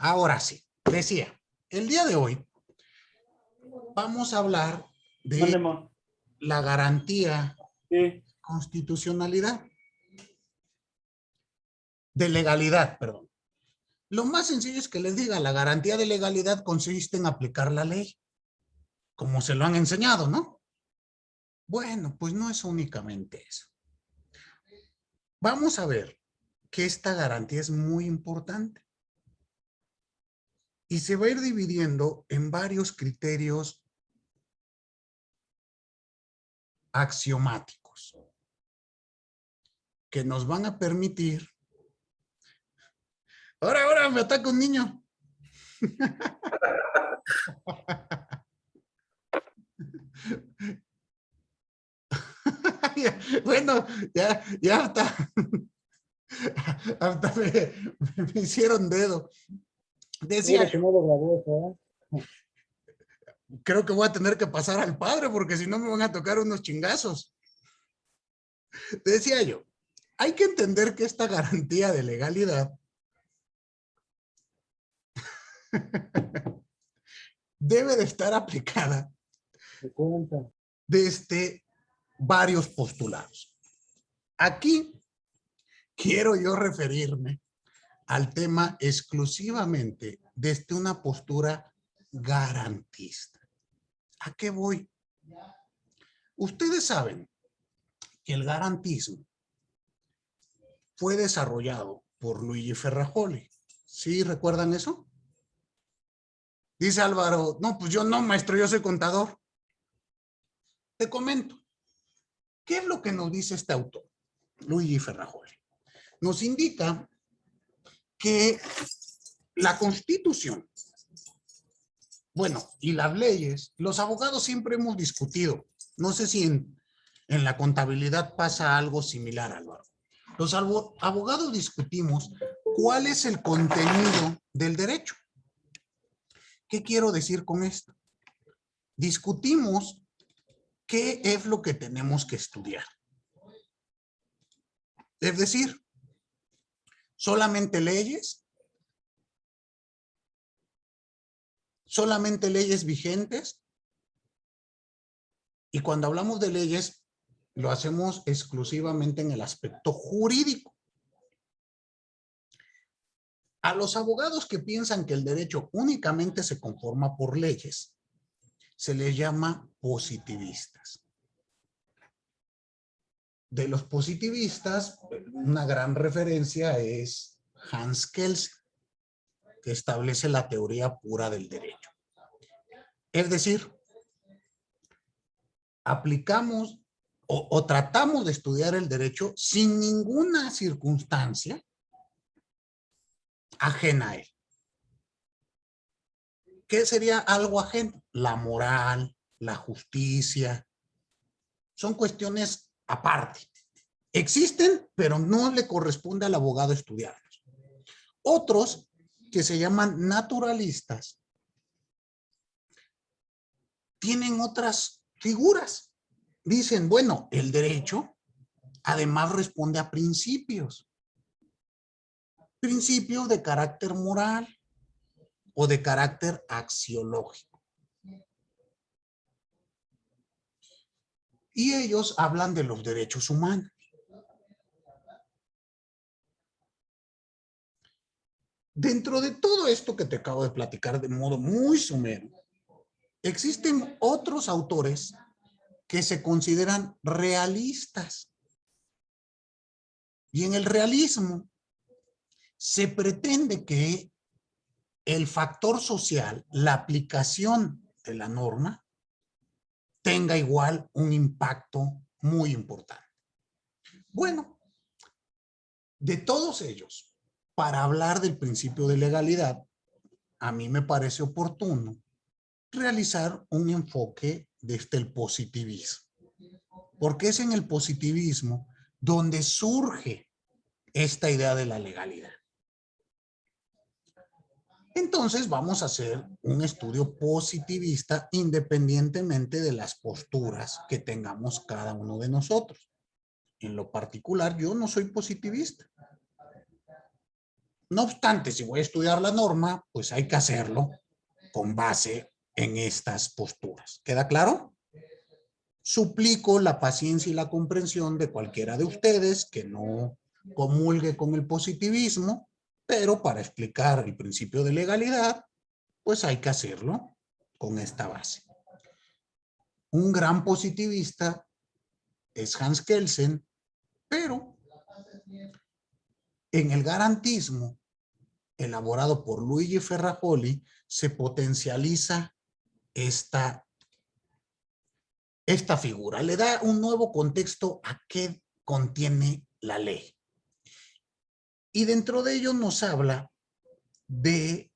Ahora sí, decía, el día de hoy vamos a hablar de Mandemos. la garantía Sí. de constitucionalidad, de legalidad, perdón. Lo más sencillo es que les diga, la garantía de legalidad consiste en aplicar la ley, como se lo han enseñado, ¿no? Bueno, pues no es únicamente eso. Vamos a ver que esta garantía es muy importante y se va a ir dividiendo en varios criterios axiomáticos que nos van a permitir. Ahora me ataca un niño. Bueno, ya hasta me hicieron dedo. Decía yo, creo que voy a tener que pasar al padre porque si no me van a tocar unos chingazos. Decía yo, hay que entender que esta garantía de legalidad debe de estar aplicada desde varios postulados. Aquí quiero yo referirme al tema exclusivamente desde una postura garantista. ¿A qué voy? Ustedes saben que el garantismo fue desarrollado por Luigi Ferrajoli. ¿Sí recuerdan eso? Dice Álvaro, no, pues yo no, maestro, yo soy contador. Te comento, ¿qué es lo que nos dice este autor, Luigi Ferrajoli? Nos indica que la Constitución, bueno, y las leyes, los abogados siempre hemos discutido, no sé si en la contabilidad pasa algo similar, Álvaro. Los abogados discutimos cuál es el contenido del derecho. ¿Qué quiero decir con esto? Discutimos qué es lo que tenemos que estudiar. Es decir, solamente leyes vigentes. Y cuando hablamos de leyes, lo hacemos exclusivamente en el aspecto jurídico. A los abogados que piensan que el derecho únicamente se conforma por leyes, se les llama positivistas. De los positivistas, una gran referencia es Hans Kelsen, que establece la teoría pura del derecho. Es decir, aplicamos o tratamos de estudiar el derecho sin ninguna circunstancia ajena a él. ¿Qué sería algo ajeno? La moral, la justicia. Son cuestiones aparte. Existen, pero no le corresponde al abogado estudiarlos. Otros que se llaman naturalistas tienen otras figuras. Dicen, bueno, el derecho además responde a principios. Principios de carácter moral o de carácter axiológico. Y ellos hablan de los derechos humanos. Dentro de todo esto que te acabo de platicar de modo muy somero, existen otros autores que se consideran realistas. Y en el realismo se pretende que el factor social, la aplicación de la norma, tenga igual un impacto muy importante. Bueno, de todos ellos, para hablar del principio de legalidad, a mí me parece oportuno realizar un enfoque desde el positivismo, porque es en el positivismo donde surge esta idea de la legalidad. Entonces vamos a hacer un estudio positivista independientemente de las posturas que tengamos cada uno de nosotros. En lo particular, yo no soy positivista. No obstante, si voy a estudiar la norma, pues hay que hacerlo con base en estas posturas. ¿Queda claro? Suplico la paciencia y la comprensión de cualquiera de ustedes que no comulgue con el positivismo, pero para explicar el principio de legalidad, pues hay que hacerlo con esta base. Un gran positivista es Hans Kelsen, pero en el garantismo elaborado por Luigi Ferrajoli se potencializa esta figura, le da un nuevo contexto a qué contiene la ley. Y dentro de ello nos habla de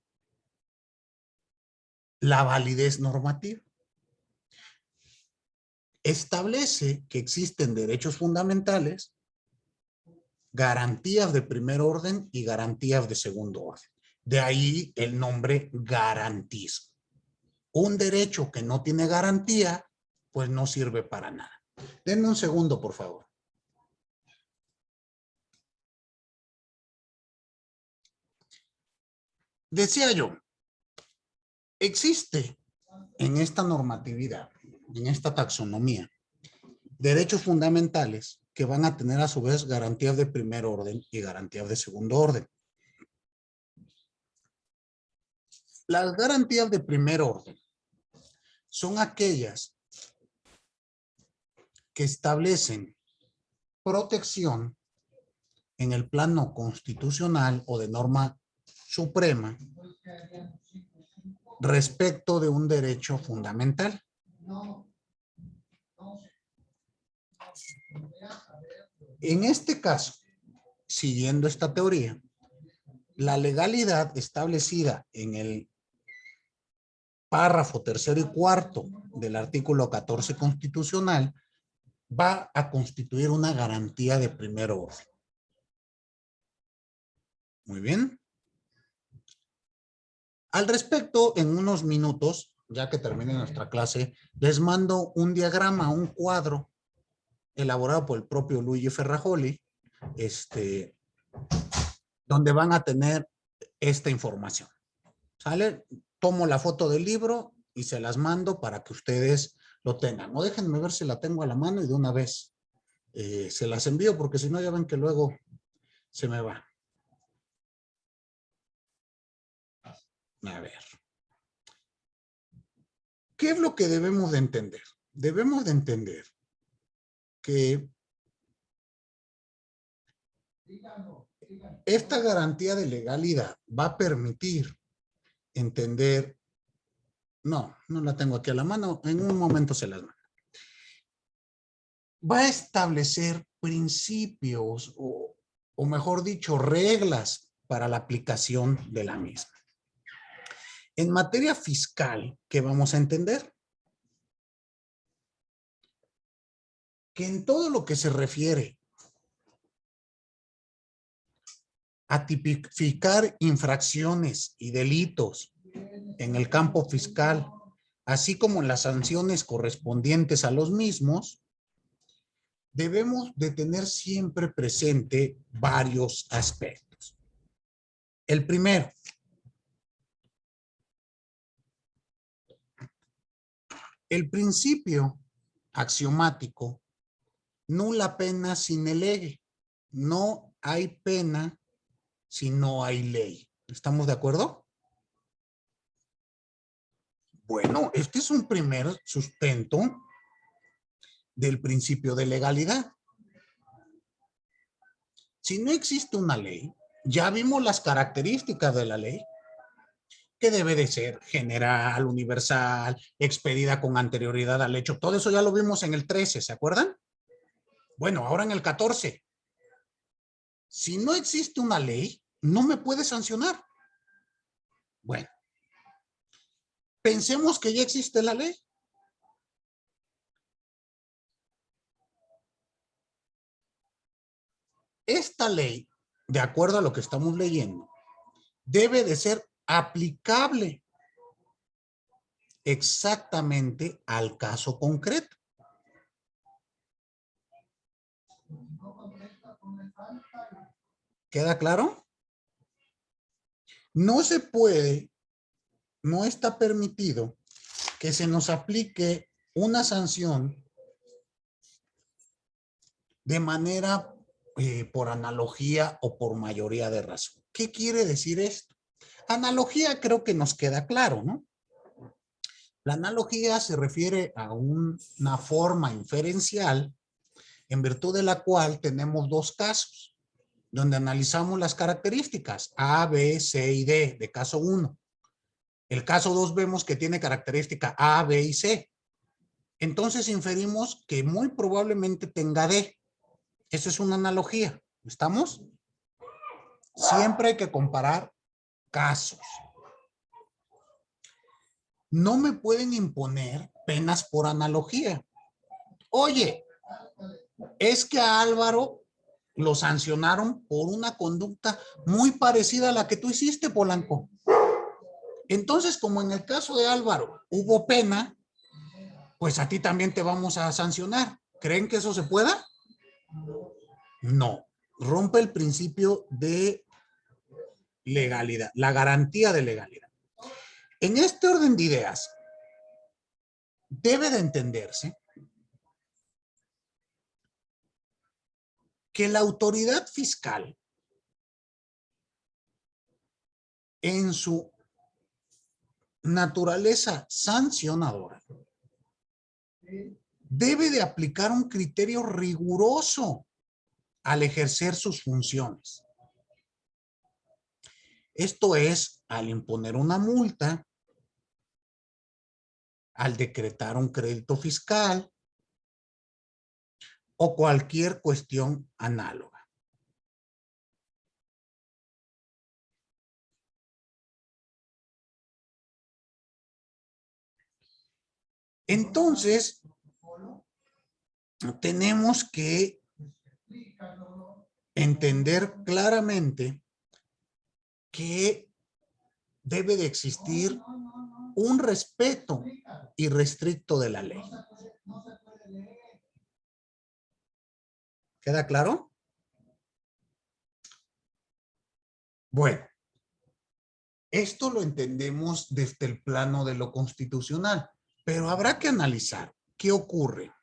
la validez normativa. Establece que existen derechos fundamentales, garantías de primer orden y garantías de segundo orden. De ahí el nombre garantismo. Un derecho que no tiene garantía, pues no sirve para nada. Denme un segundo, por favor. Decía yo, existe en esta normatividad, en esta taxonomía, derechos fundamentales que van a tener a su vez garantías de primer orden y garantías de segundo orden. Las garantías de primer orden son aquellas que establecen protección en el plano constitucional o de norma suprema respecto de un derecho fundamental. En este caso, siguiendo esta teoría, la legalidad establecida en el párrafo tercero y cuarto del artículo 14 constitucional va a constituir una garantía de primer orden. Muy bien. Al respecto, en unos minutos, ya que termine nuestra clase, les mando un diagrama, un cuadro elaborado por el propio Luigi Ferrajoli, donde van a tener esta información. ¿Sale? Tomo la foto del libro y se las mando para que ustedes lo tengan. O déjenme ver si la tengo a la mano y de una vez se las envío, porque si no ya ven que luego se me va. A ver. ¿Qué es lo que debemos de entender? Debemos de entender que esta garantía de legalidad va a permitir entender, no la tengo aquí a la mano, en un momento se las mando. Va a establecer principios o mejor dicho, reglas para la aplicación de la misma. En materia fiscal, ¿qué vamos a entender? Que en todo lo que se refiere a tipificar infracciones y delitos en el campo fiscal, así como las sanciones correspondientes a los mismos, debemos de tener siempre presente varios aspectos. El primero, el principio axiomático, nula pena sine lege. No hay pena si no hay ley. ¿Estamos de acuerdo? Bueno, este es un primer sustento del principio de legalidad. Si no existe una ley, ya vimos las características de la ley, que debe de ser general, universal, expedida con anterioridad al hecho. Todo eso ya lo vimos en el 13, ¿se acuerdan? Bueno, ahora en el 14. Si no existe una ley, no me puede sancionar. Bueno, pensemos que ya existe la ley. Esta ley, de acuerdo a lo que estamos leyendo, debe de ser aplicable exactamente al caso concreto. ¿Queda claro? No se puede, no está permitido que se nos aplique una sanción de manera por analogía o por mayoría de razón. ¿Qué quiere decir esto? Analogía creo que nos queda claro, ¿no? La analogía se refiere a una forma inferencial en virtud de la cual tenemos dos casos, donde analizamos las características A, B, C y D de caso 1. El caso 2 vemos que tiene característica A, B y C. Entonces inferimos que muy probablemente tenga D. Esa es una analogía. ¿Estamos? Siempre hay que comparar casos. No me pueden imponer penas por analogía. Oye, es que a Álvaro lo sancionaron por una conducta muy parecida a la que tú hiciste, Polanco. Entonces, como en el caso de Álvaro hubo pena, pues a ti también te vamos a sancionar. ¿Creen que eso se pueda? No. Rompe el principio de legalidad, la garantía de legalidad. En este orden de ideas, debe de entenderse que la autoridad fiscal, en su naturaleza sancionadora, debe de aplicar un criterio riguroso al ejercer sus funciones. Esto es, al imponer una multa, al decretar un crédito fiscal o cualquier cuestión análoga. Entonces, tenemos que entender claramente que debe de existir un respeto irrestricto de la ley. ¿Queda claro? Bueno, esto lo entendemos desde el plano de lo constitucional, pero habrá que analizar qué ocurre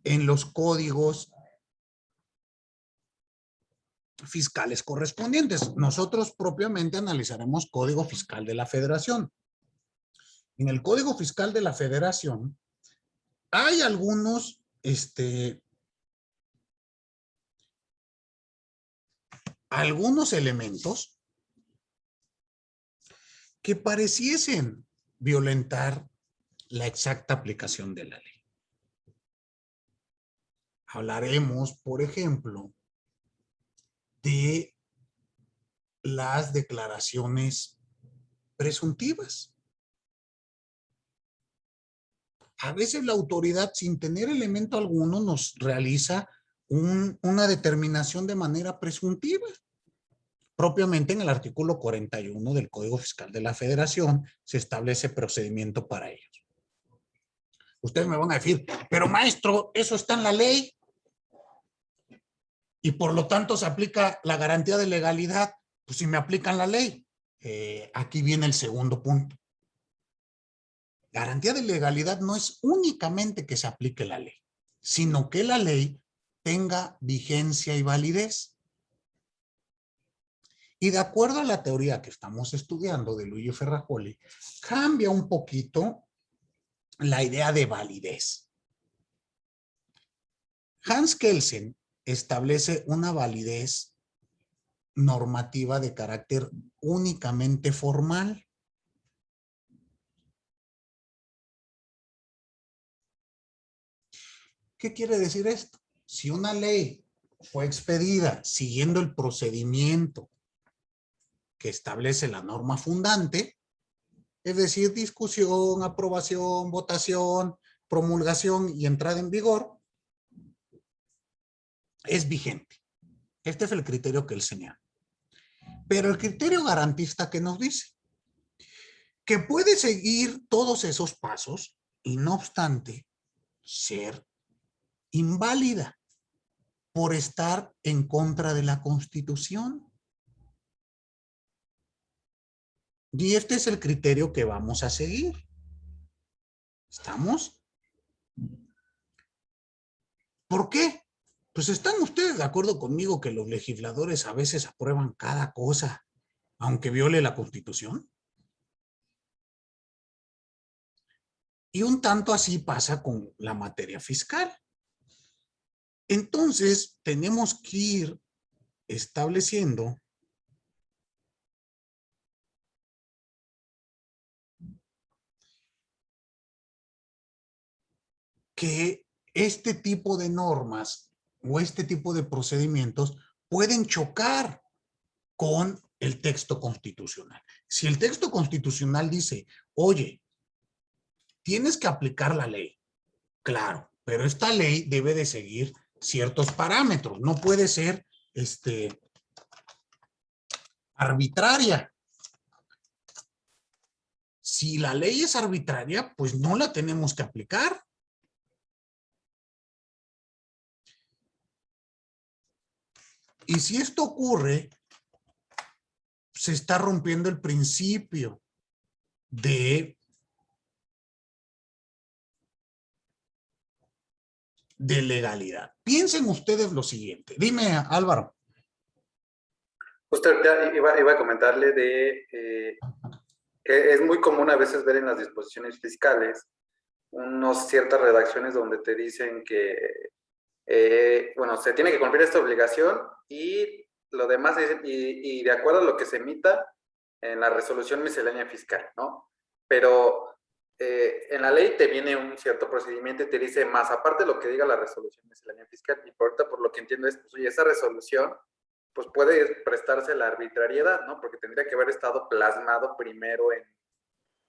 en los códigos fiscales correspondientes. Nosotros propiamente analizaremos Código Fiscal de la Federación. En el Código Fiscal de la Federación hay algunos elementos que pareciesen violentar la exacta aplicación de la ley. Hablaremos, por ejemplo, de las declaraciones presuntivas. A veces la autoridad, sin tener elemento alguno, nos realiza una determinación de manera presuntiva. Propiamente en el artículo 41 del Código Fiscal de la Federación se establece procedimiento para ellos. Ustedes me van a decir, pero maestro, eso está en la ley y por lo tanto se aplica la garantía de legalidad. Pues si me aplican la ley, aquí viene el segundo punto. Garantía de legalidad no es únicamente que se aplique la ley, sino que la ley tenga vigencia y validez. Y de acuerdo a la teoría que estamos estudiando de Luigi Ferrajoli, cambia un poquito la idea de validez. Hans Kelsen establece una validez normativa de carácter únicamente formal. ¿Qué quiere decir esto? Si una ley fue expedida siguiendo el procedimiento que establece la norma fundante, es decir, discusión, aprobación, votación, promulgación y entrada en vigor, es vigente. Este es el criterio que él señala. Pero el criterio garantista que nos dice que puede seguir todos esos pasos y no obstante ser inválida por estar en contra de la Constitución. Y este es el criterio que vamos a seguir. ¿Estamos? ¿Por qué? Pues ¿están ustedes de acuerdo conmigo que los legisladores a veces aprueban cada cosa, aunque viole la Constitución? Y un tanto así pasa con la materia fiscal. Entonces, tenemos que ir estableciendo que este tipo de normas o este tipo de procedimientos pueden chocar con el texto constitucional. Si el texto constitucional dice, oye, tienes que aplicar la ley, claro, pero esta ley debe de seguir ciertos parámetros, no puede ser arbitraria. Si la ley es arbitraria, pues no la tenemos que aplicar. Y si esto ocurre, se está rompiendo el principio de legalidad. Piensen ustedes lo siguiente. Dime, Álvaro. Justo ahorita iba a comentarle que es muy común a veces ver en las disposiciones fiscales ciertas redacciones donde te dicen que, bueno, se tiene que cumplir esta obligación y lo demás, y de acuerdo a lo que se emita en la resolución miscelánea fiscal, ¿no? Pero en la ley te viene un cierto procedimiento y te dice más, aparte de lo que diga la resolución miscelánea fiscal, y por ahorita por lo que entiendo es, pues, oye, esa resolución pues puede prestarse la arbitrariedad, ¿no? Porque tendría que haber estado plasmado primero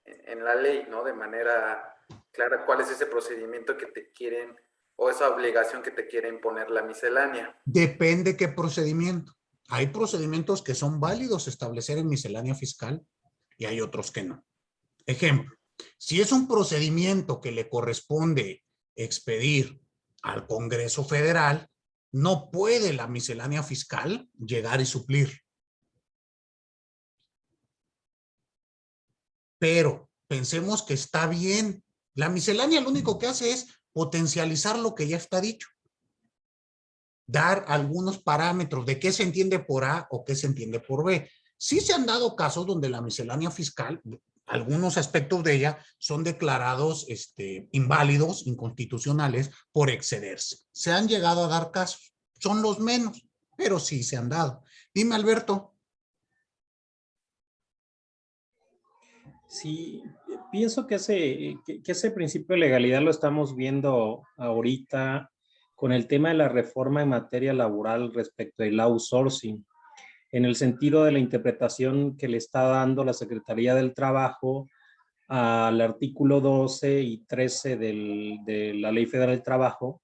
en la ley, ¿no? De manera clara cuál es ese procedimiento que te quieren, o esa obligación que te quiere imponer la miscelánea. Depende qué procedimiento. Hay procedimientos que son válidos establecer en miscelánea fiscal y hay otros que no. Ejemplo, si es un procedimiento que le corresponde expedir al Congreso Federal, no puede la miscelánea fiscal llegar y suplir. Pero pensemos que está bien. La miscelánea lo único que hace es potencializar lo que ya está dicho. Dar algunos parámetros de qué se entiende por A o qué se entiende por B. Sí se han dado casos donde la miscelánea fiscal, algunos aspectos de ella son declarados inválidos, inconstitucionales por excederse. Se han llegado a dar casos. Son los menos, pero sí se han dado. Dime, Alberto. Sí, pienso que ese principio de legalidad lo estamos viendo ahorita con el tema de la reforma en materia laboral respecto del outsourcing, en el sentido de la interpretación que le está dando la Secretaría del Trabajo al artículo 12 y 13 de la Ley Federal del Trabajo,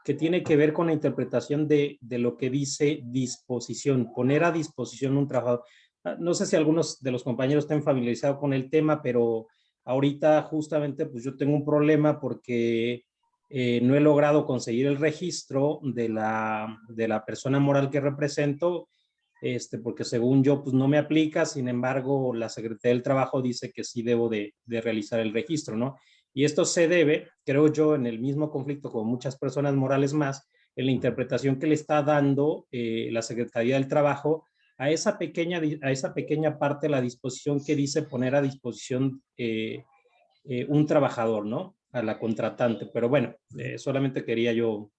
que tiene que ver con la interpretación de lo que dice disposición, poner a disposición un trabajador. No sé si algunos de los compañeros estén familiarizados con el tema, pero ahorita justamente pues yo tengo un problema porque no he logrado conseguir el registro de la persona moral que represento, porque según yo pues no me aplica. Sin embargo, la Secretaría del Trabajo dice que sí debo de realizar el registro, ¿no? Y esto se debe, creo yo, en el mismo conflicto con muchas personas morales más, en la interpretación que le está dando la Secretaría del Trabajo a esa pequeña parte de la disposición que dice poner a disposición un trabajador, ¿no? A la contratante. Pero bueno, solamente quería yo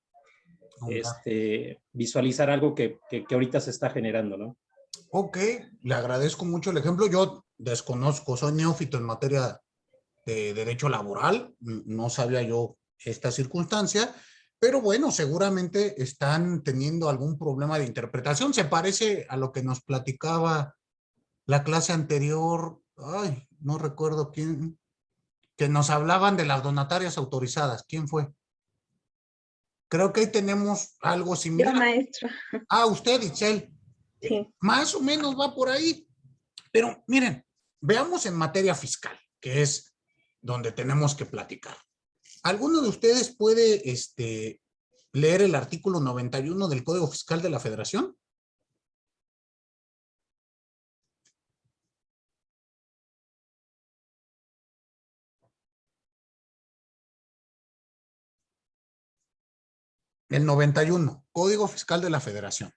visualizar algo que ahorita se está generando, ¿no? Ok, le agradezco mucho el ejemplo. Yo desconozco, soy neófito en materia de derecho laboral, no sabía yo esta circunstancia, pero bueno, seguramente están teniendo algún problema de interpretación. Se parece a lo que nos platicaba la clase anterior, ay, no recuerdo quién, que nos hablaban de las donatarias autorizadas. ¿Quién fue? Creo que ahí tenemos algo Yo, similar. maestra. Ah, usted, Itzel. Sí. Más o menos va por ahí. Pero miren, veamos en materia fiscal, que es donde tenemos que platicar. ¿Alguno de ustedes puede leer el artículo 91 del Código Fiscal de la Federación? El 91, Código Fiscal de la Federación.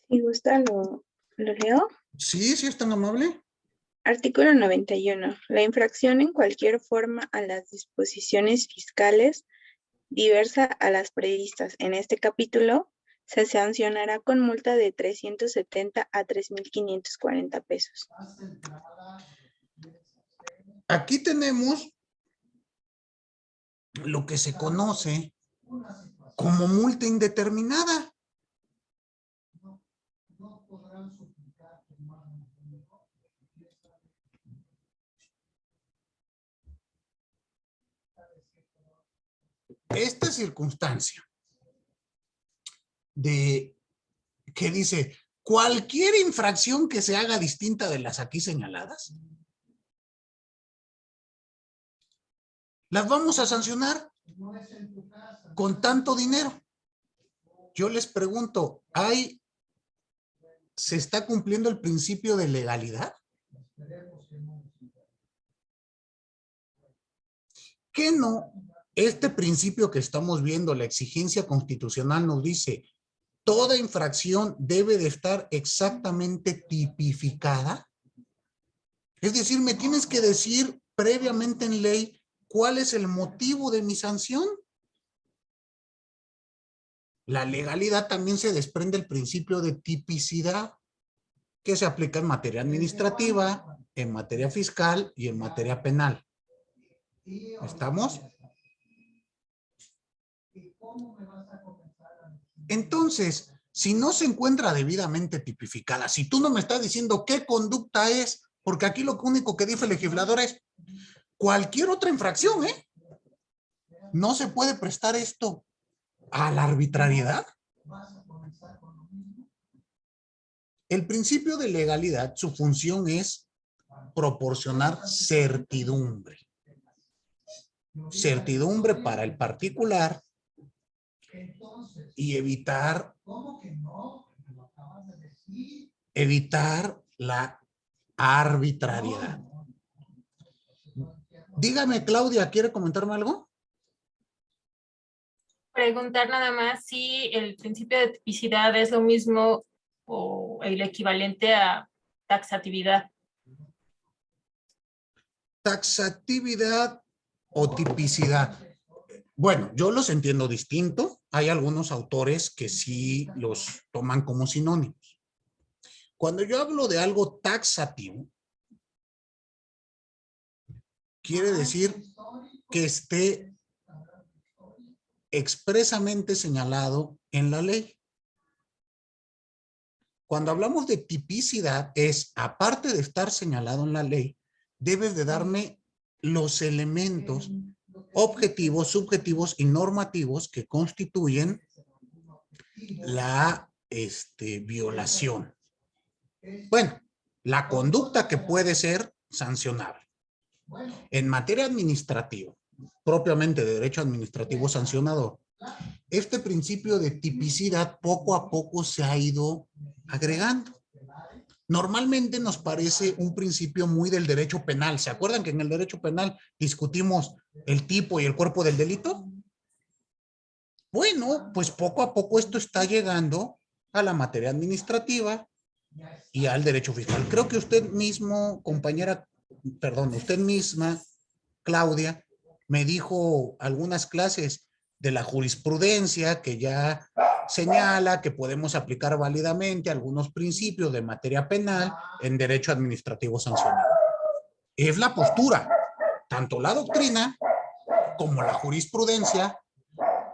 Si gusta, lo leo. Sí, sí es tan amable. Artículo 91. La infracción en cualquier forma a las disposiciones fiscales diversa a las previstas en este capítulo se sancionará con multa de 370 a 3.540 pesos. Aquí tenemos lo que se conoce como multa indeterminada. Esta circunstancia de que dice cualquier infracción que se haga distinta de las aquí señaladas, las vamos a sancionar con tanto dinero. Yo les pregunto, ¿se está cumpliendo el principio de legalidad? ¿Qué no? Este principio que estamos viendo, la exigencia constitucional nos dice, toda infracción debe de estar exactamente tipificada. Es decir, me tienes que decir previamente en ley cuál es el motivo de mi sanción. La legalidad también se desprende del principio de tipicidad que se aplica en materia administrativa, en materia fiscal y en materia penal. ¿Estamos? Entonces, si no se encuentra debidamente tipificada, si tú no me estás diciendo qué conducta es, porque aquí lo único que dice el legislador es cualquier otra infracción, no se puede prestar esto a la arbitrariedad. El principio de legalidad, su función es proporcionar certidumbre. Certidumbre para el particular y evitar la arbitrariedad. Dígame, Claudia, ¿quiere comentarme algo? Preguntar nada más si el principio de tipicidad es lo mismo o el equivalente a taxatividad. Taxatividad o tipicidad. Bueno, yo los entiendo distinto. Hay algunos autores que sí los toman como sinónimos. Cuando yo hablo de algo taxativo, quiere decir que esté expresamente señalado en la ley. Cuando hablamos de tipicidad es, aparte de estar señalado en la ley, debes de darme los elementos objetivos, subjetivos y normativos que constituyen la violación. Bueno, la conducta que puede ser sancionable. En materia administrativa, propiamente de derecho administrativo sancionador, este principio de tipicidad poco a poco se ha ido agregando. Normalmente nos parece un principio muy del derecho penal. ¿Se acuerdan que en el derecho penal discutimos el tipo y el cuerpo del delito? Bueno, pues poco a poco esto está llegando a la materia administrativa y al derecho fiscal. Creo que usted mismo, compañera, perdón, usted misma, Claudia, me dijo algunas clases de la jurisprudencia que ya señala que podemos aplicar válidamente algunos principios de materia penal en derecho administrativo sancionado. Es la postura, tanto la doctrina como la jurisprudencia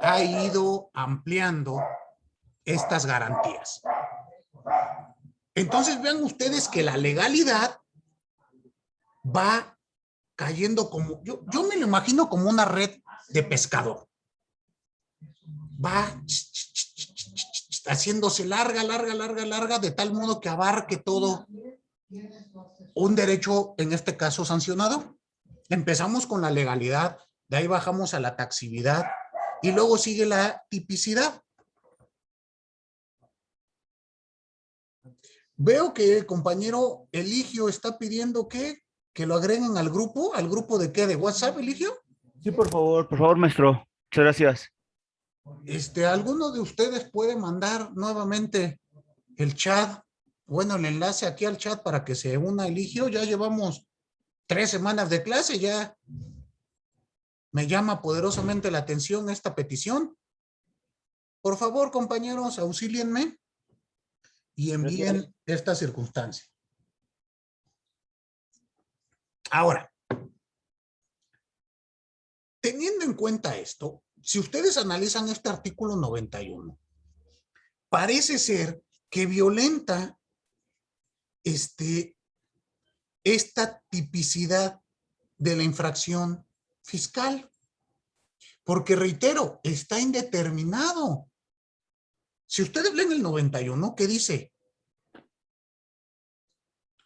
ha ido ampliando estas garantías. Entonces vean ustedes que la legalidad va cayendo como, yo me lo imagino como una red de pescador. Va haciéndose larga, de tal modo que abarque todo un derecho, en este caso sancionado. Empezamos con la legalidad, de ahí bajamos a la taxividad y luego sigue la tipicidad. Veo que el compañero Eligio está pidiendo que lo agreguen al grupo de qué, de WhatsApp, Eligio. Sí, por favor, maestro. Muchas gracias. ¿Alguno de ustedes puede mandar nuevamente el chat? Bueno, el enlace aquí al chat para que se una Eligio. Ya llevamos 3 semanas de clase, ya me llama poderosamente la atención esta petición. Por favor, compañeros, auxílienme y envíen esta circunstancia. Ahora, teniendo en cuenta esto, si ustedes analizan este artículo 91, parece ser que violenta esta tipicidad de la infracción fiscal. Porque reitero, está indeterminado. Si ustedes leen el 91, ¿qué dice?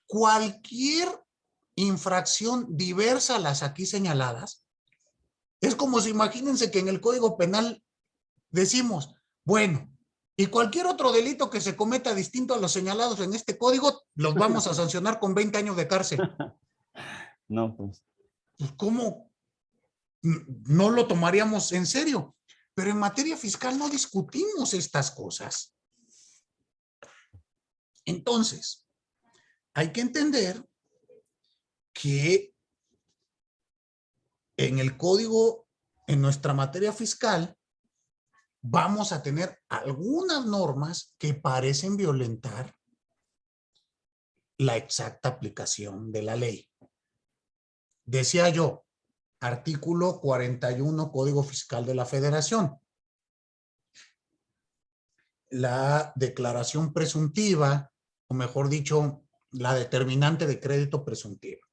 Cualquier infracción diversa a las aquí señaladas, es como si imagínense que en el Código Penal decimos, bueno, y cualquier otro delito que se cometa distinto a los señalados en este código, los vamos a sancionar con 20 años de cárcel. No, pues. Pues, ¿cómo? No lo tomaríamos en serio. Pero en materia fiscal no discutimos estas cosas. Entonces, hay que entender que en el código, en nuestra materia fiscal, vamos a tener algunas normas que parecen violentar la exacta aplicación de la ley. Decía yo, artículo 41, Código Fiscal de la Federación. La declaración presuntiva, o mejor dicho, la determinante de crédito presuntiva.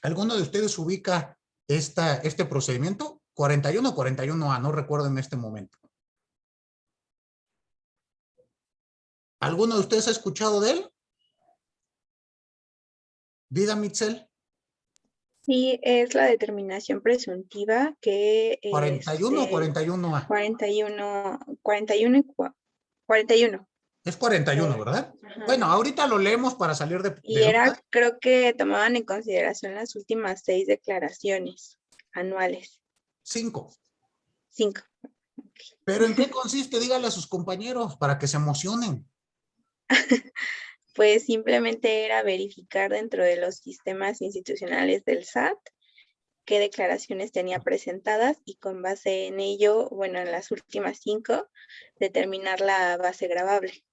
¿Alguno de ustedes ubica este procedimiento? 41 o 41A, no recuerdo en este momento. ¿Alguno de ustedes ha escuchado de él? Dida Mitzel. Sí, es la determinación presuntiva que 41 o 41A. 41 y 41. Es 41, ¿verdad? Ajá. Bueno, ahorita lo leemos para salir de Y era, duda. creo que tomaban en consideración las últimas 6 declaraciones anuales. 5. 5. ¿Pero en qué consiste? Dígale a sus compañeros para que se emocionen. Pues simplemente era verificar dentro de los sistemas institucionales del SAT qué declaraciones tenía presentadas y con base en ello, bueno, en las últimas 5, determinar la base gravable.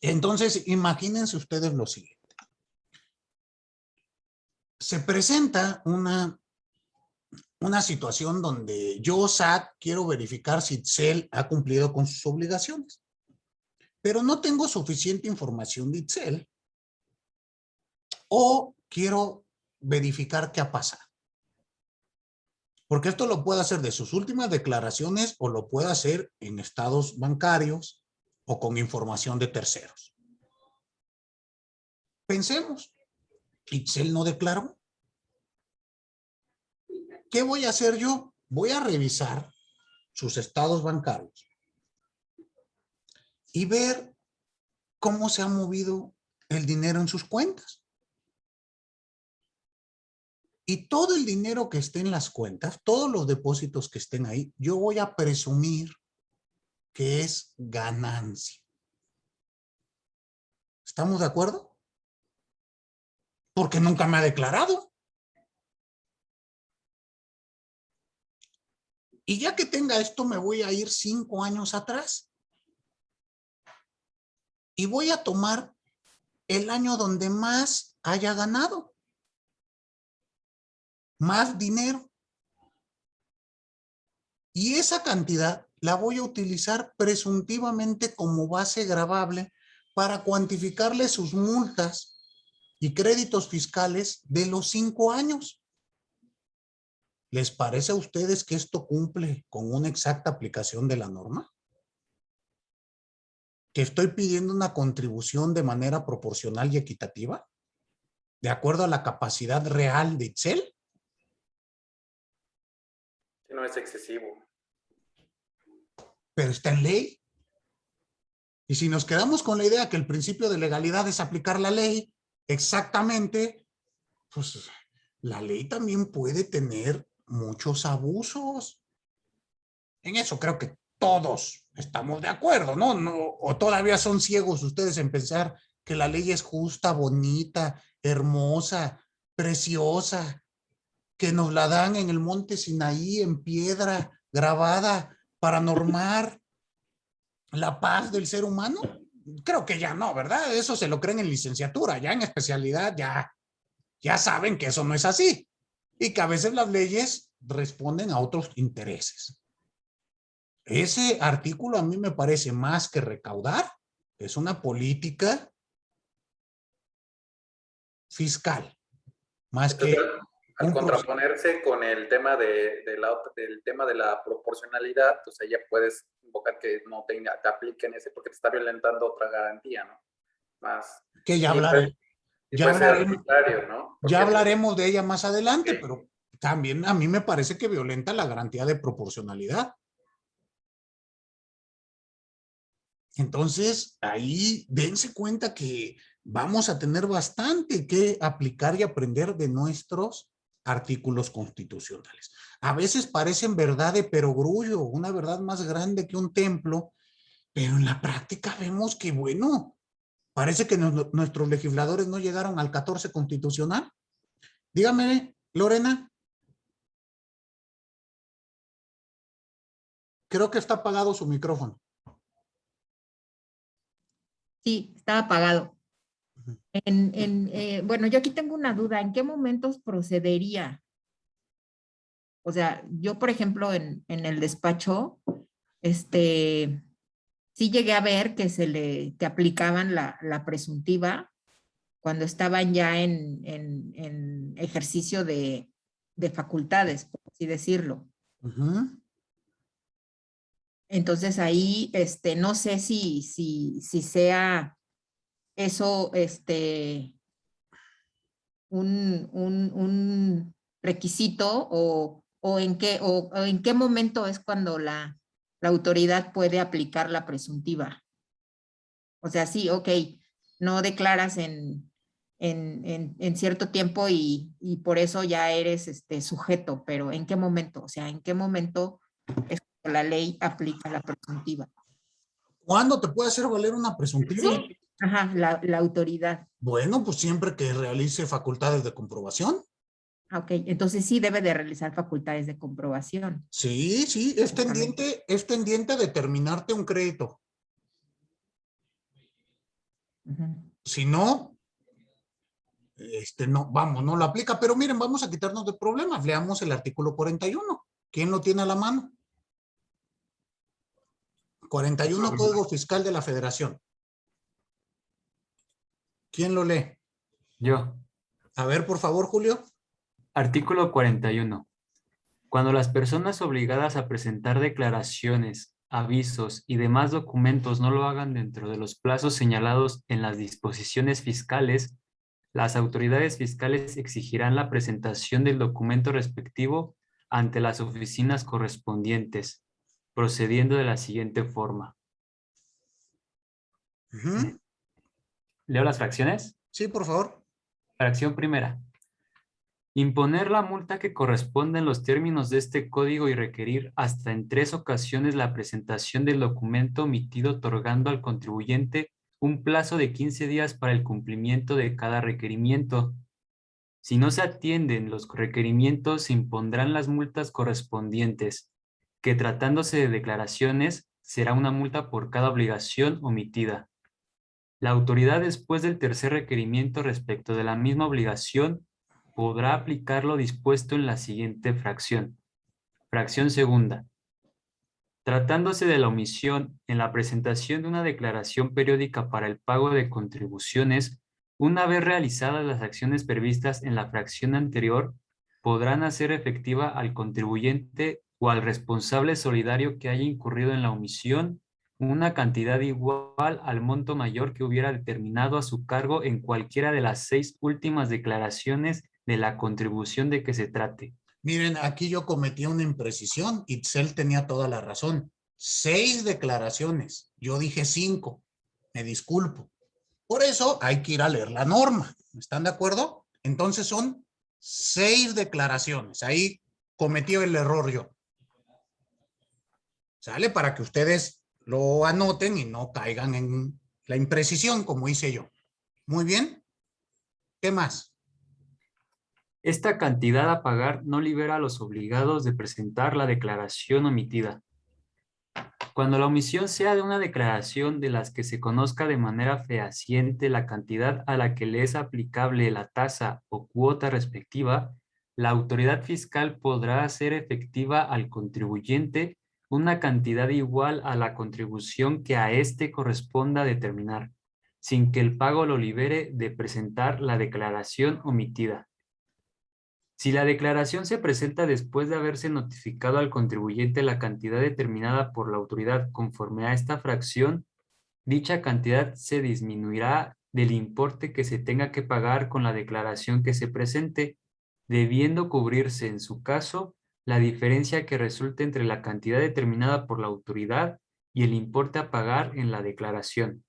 Entonces, imagínense ustedes lo siguiente. Se presenta una situación donde yo, SAT, quiero verificar si Itzel ha cumplido con sus obligaciones. Pero no tengo suficiente información de Itzel o quiero verificar qué ha pasado. Porque esto lo puede hacer de sus últimas declaraciones o lo puede hacer en estados bancarios o con información de terceros. Pensemos, Itzel no declaró. ¿Qué voy a hacer yo? Voy a revisar sus estados bancarios y ver cómo se ha movido el dinero en sus cuentas. Y todo el dinero que esté en las cuentas, todos los depósitos que estén ahí, yo voy a presumir que es ganancia. ¿Estamos de acuerdo? Porque nunca me ha declarado. Y ya que tenga esto, me voy a ir 5 años atrás. Y voy a tomar el año donde más haya ganado. Más dinero. Y esa cantidad la voy a utilizar presuntivamente como base gravable para cuantificarle sus multas y créditos fiscales de los 5 años. ¿Les parece a ustedes que esto cumple con una exacta aplicación de la norma? ¿Que estoy pidiendo una contribución de manera proporcional y equitativa? ¿De acuerdo a la capacidad real de Itzel? No es excesivo. Pero está en ley. Y si nos quedamos con la idea que el principio de legalidad es aplicar la ley exactamente, pues la ley también puede tener muchos abusos. En eso creo que todos estamos de acuerdo, ¿no? O todavía son ciegos ustedes en pensar que la ley es justa, bonita, hermosa, preciosa, que nos la dan en el monte Sinaí en piedra grabada para normar la paz del ser humano. Creo que ya no, ¿verdad? Eso se lo creen en licenciatura, ya en especialidad ya saben que eso no es así y que a veces las leyes responden a otros intereses. Ese artículo a mí me parece más que recaudar, es una política fiscal, más que al contraponerse con el tema del tema de la proporcionalidad, pues ahí ya puedes invocar que no te apliquen ese porque te está violentando otra garantía, ¿no? Más. Que ya hablaremos, ¿no? Ya hablaremos de ella más adelante, sí. pero también a mí me parece que violenta la garantía de proporcionalidad. Entonces, ahí dense cuenta que vamos a tener bastante que aplicar y aprender de nuestros artículos constitucionales. A veces parecen verdad de perogrullo, una verdad más grande que un templo, pero en la práctica vemos que, bueno, parece que nuestros legisladores no llegaron al 14 constitucional. Dígame, Lorena. Creo que está apagado su micrófono. Sí, estaba apagado. Bueno, yo aquí tengo una duda. ¿En qué momentos procedería? O sea, yo, por ejemplo, en el despacho, sí llegué a ver que aplicaban la presuntiva cuando estaban ya en ejercicio de facultades, por así decirlo. Uh-huh. Entonces ahí, no sé si sea eso, un requisito o en qué momento es cuando la autoridad puede aplicar la presuntiva. O sea, sí, ok, no declaras en cierto tiempo y por eso ya eres sujeto, pero ¿en qué momento? O sea, ¿en qué momento es cuando la ley aplica la presuntiva? ¿Cuándo te puede hacer valer una presuntiva? Sí. Ajá, la autoridad. Bueno, pues siempre que realice facultades de comprobación. Ok, entonces sí debe de realizar facultades de comprobación. Sí, es tendiente a determinarte un crédito. Uh-huh. Si no, no lo aplica. Pero miren, vamos a quitarnos de problemas. Leamos el artículo 41. ¿Quién lo tiene a la mano? 41, Código Fiscal de la Federación. ¿Quién lo lee? Yo. A ver, por favor, Julio. Artículo 41. Cuando las personas obligadas a presentar declaraciones, avisos y demás documentos no lo hagan dentro de los plazos señalados en las disposiciones fiscales, las autoridades fiscales exigirán la presentación del documento respectivo ante las oficinas correspondientes, procediendo de la siguiente forma. Uh-huh. ¿Leo las fracciones? Sí, por favor. Fracción primera. Imponer la multa que corresponde en los términos de este código y requerir hasta en 3 ocasiones la presentación del documento omitido, otorgando al contribuyente un plazo de 15 días para el cumplimiento de cada requerimiento. Si no se atienden los requerimientos, se impondrán las multas correspondientes, que tratándose de declaraciones, será una multa por cada obligación omitida. La autoridad, después del tercer requerimiento respecto de la misma obligación, podrá aplicar lo dispuesto en la siguiente fracción. Fracción segunda. Tratándose de la omisión en la presentación de una declaración periódica para el pago de contribuciones, una vez realizadas las acciones previstas en la fracción anterior, podrán hacer efectiva al contribuyente o al responsable solidario que haya incurrido en la omisión una cantidad igual al monto mayor que hubiera determinado a su cargo en cualquiera de las 6 últimas declaraciones de la contribución de que se trate. Miren, aquí yo cometí una imprecisión. Itzel tenía toda la razón. 6 declaraciones. Yo dije 5. Me disculpo. Por eso hay que ir a leer la norma. ¿Están de acuerdo? Entonces son 6 declaraciones. Ahí cometí el error yo. ¿Sale? Para que ustedes lo anoten y no caigan en la imprecisión como hice yo. Muy bien. ¿Qué más? Esta cantidad a pagar no libera a los obligados de presentar la declaración omitida. Cuando la omisión sea de una declaración de las que se conozca de manera fehaciente la cantidad a la que le es aplicable la tasa o cuota respectiva, la autoridad fiscal podrá hacer efectiva al contribuyente una cantidad igual a la contribución que a éste corresponda determinar, sin que el pago lo libere de presentar la declaración omitida. Si la declaración se presenta después de haberse notificado al contribuyente la cantidad determinada por la autoridad conforme a esta fracción, dicha cantidad se disminuirá del importe que se tenga que pagar con la declaración que se presente, debiendo cubrirse en su caso la diferencia que resulte entre la cantidad determinada por la autoridad y el importe a pagar en la declaración.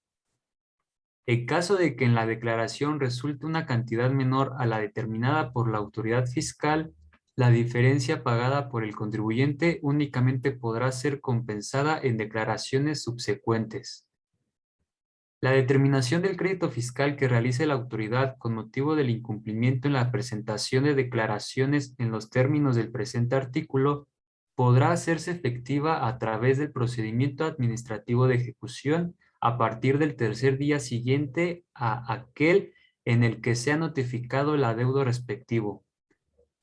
En caso de que en la declaración resulte una cantidad menor a la determinada por la autoridad fiscal, la diferencia pagada por el contribuyente únicamente podrá ser compensada en declaraciones subsecuentes. La determinación del crédito fiscal que realice la autoridad con motivo del incumplimiento en la presentación de declaraciones en los términos del presente artículo podrá hacerse efectiva a través del procedimiento administrativo de ejecución a partir del tercer día siguiente a aquel en el que sea notificado el adeudo respectivo.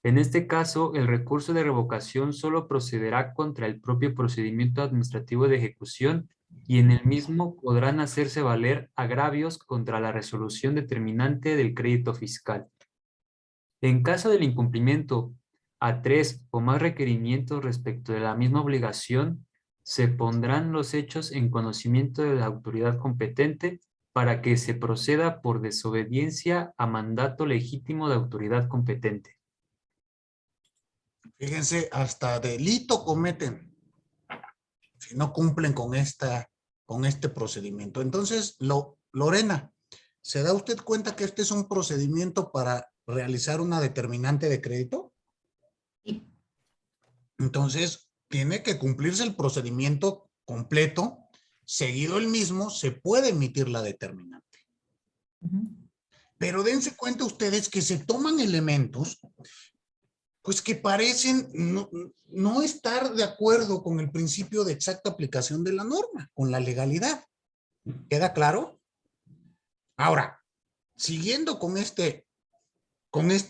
En este caso, el recurso de revocación solo procederá contra el propio procedimiento administrativo de ejecución y en el mismo podrán hacerse valer agravios contra la resolución determinante del crédito fiscal. En caso del incumplimiento a 3 o más requerimientos respecto de la misma obligación, se pondrán los hechos en conocimiento de la autoridad competente para que se proceda por desobediencia a mandato legítimo de autoridad competente. Fíjense, hasta delito cometen si no cumplen con este procedimiento. Entonces, Lorena, ¿se da usted cuenta que este es un procedimiento para realizar una determinante de crédito? Sí. Entonces, tiene que cumplirse el procedimiento completo. Seguido el mismo, se puede emitir la determinante. Pero dense cuenta ustedes que se toman elementos pues que parecen no estar de acuerdo con el principio de exacta aplicación de la norma, con la legalidad. ¿Queda claro? Ahora, siguiendo con este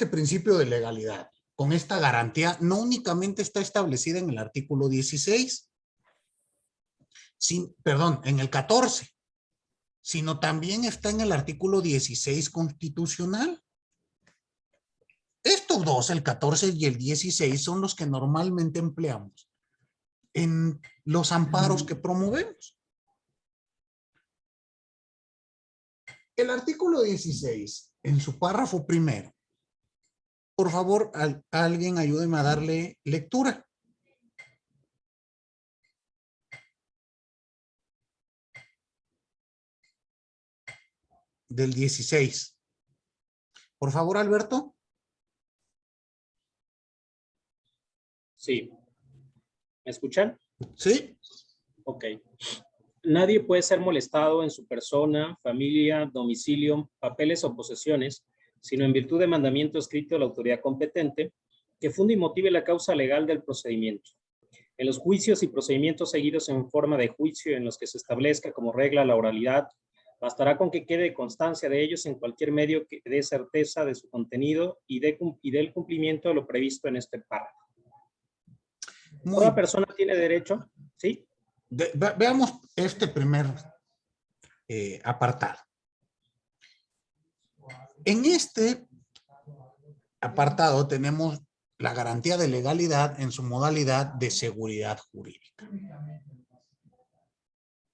principio de legalidad, con esta garantía, no únicamente está establecida en el artículo 16, en el 14, sino también está en el artículo 16 constitucional. Estos dos, el 14 y el 16, son los que normalmente empleamos en los amparos que promovemos. El artículo 16, en su párrafo primero, por favor, alguien ayúdeme a darle lectura. Del 16. Por favor, Alberto. Sí. ¿Me escuchan? Sí. Ok. Nadie puede ser molestado en su persona, familia, domicilio, papeles o posesiones, sino en virtud de mandamiento escrito de la autoridad competente, que funde y motive la causa legal del procedimiento. En los juicios y procedimientos seguidos en forma de juicio en los que se establezca como regla la oralidad, bastará con que quede constancia de ellos en cualquier medio que dé certeza de su contenido y del cumplimiento de lo previsto en este párrafo. Toda persona tiene derecho, ¿sí? Veamos este primer apartado. En este apartado tenemos la garantía de legalidad en su modalidad de seguridad jurídica.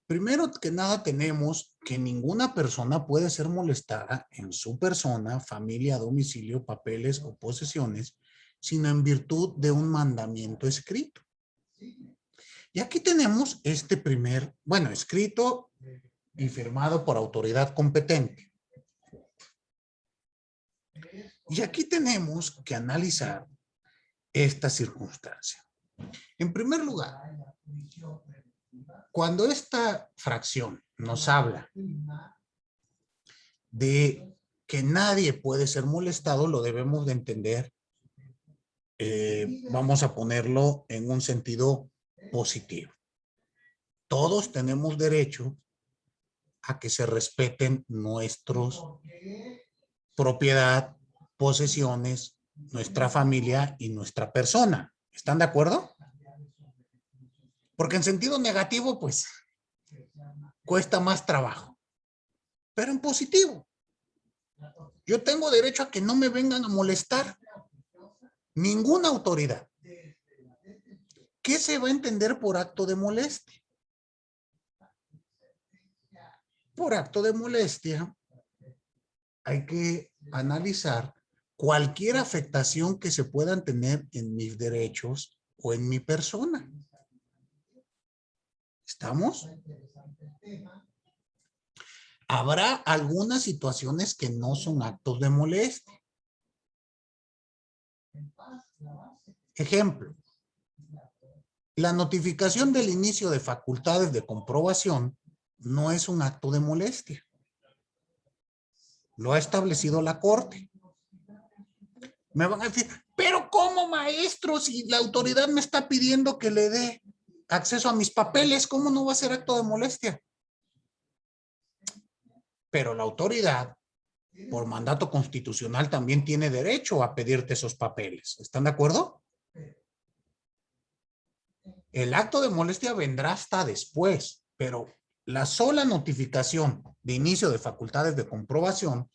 Primero que nada tenemos que ninguna persona puede ser molestada en su persona, familia, domicilio, papeles o posesiones, sino en virtud de un mandamiento escrito. Y aquí tenemos este primer, escrito y firmado por autoridad competente. Y aquí tenemos que analizar esta circunstancia. En primer lugar, Cuando esta fracción nos habla de que nadie puede ser molestado, lo debemos de entender, vamos a ponerlo en un sentido positivo. Todos tenemos derecho a que se respeten nuestros propiedad, posesiones, nuestra familia y nuestra persona. ¿Están de acuerdo? Porque en sentido negativo, pues, cuesta más trabajo. Pero en positivo, yo tengo derecho a que no me vengan a molestar ninguna autoridad. ¿Qué se va a entender por acto de molestia? Por acto de molestia hay que analizar cualquier afectación que se puedan tener en mis derechos o en mi persona. ¿Estamos? Habrá algunas situaciones que no son actos de molestia. Ejemplo, la notificación del inicio de facultades de comprobación no es un acto de molestia. Lo ha establecido la Corte. Me van a decir, pero ¿cómo, maestro? Si la autoridad me está pidiendo que le dé acceso a mis papeles, ¿cómo no va a ser acto de molestia? Pero la autoridad, por mandato constitucional, también tiene derecho a pedirte esos papeles. ¿Están de acuerdo? El acto de molestia vendrá hasta después, pero la sola notificación de inicio de facultades de comprobación,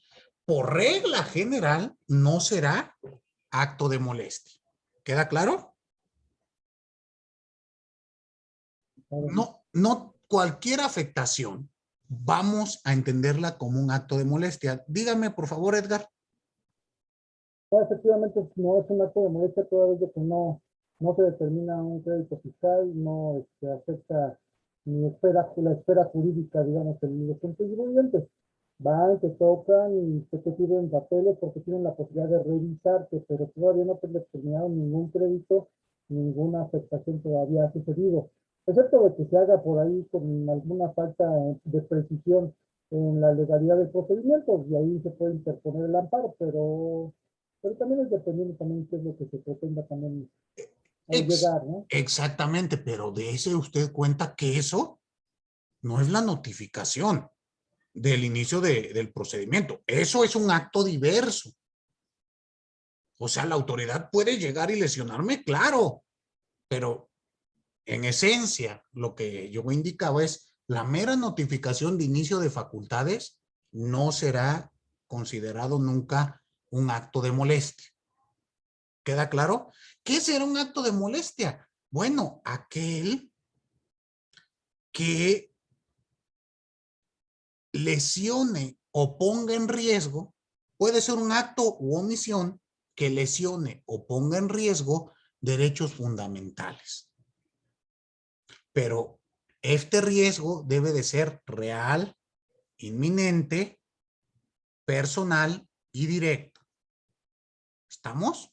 por regla general, no será acto de molestia. ¿Queda claro? No cualquier afectación vamos a entenderla como un acto de molestia. Dígame, por favor, Edgar. No, efectivamente no es un acto de molestia toda vez que no se determina un crédito fiscal, no afecta ni la esfera jurídica, digamos, de los contribuyentes. Van, te tocan y te piden papeles porque tienen la posibilidad de revisarte, pero todavía no te han determinado ningún crédito, ninguna afectación todavía ha sucedido, excepto de que se haga por ahí con alguna falta de precisión en la legalidad del procedimiento, y ahí se puede interponer el amparo, pero también es dependiendo también qué es lo que se pretenda también llegar, ¿no? Exactamente, pero dése usted cuenta que eso no es la notificación del inicio del procedimiento. Eso es un acto diverso. O sea, la autoridad puede llegar y lesionarme, claro, pero en esencia lo que yo indicaba es la mera notificación de inicio de facultades no será considerado nunca un acto de molestia. ¿Queda claro? ¿Qué será un acto de molestia? Bueno, aquel que lesione o ponga en riesgo, puede ser un acto u omisión que lesione o ponga en riesgo derechos fundamentales. Pero este riesgo debe de ser real, inminente, personal y directo. ¿Estamos?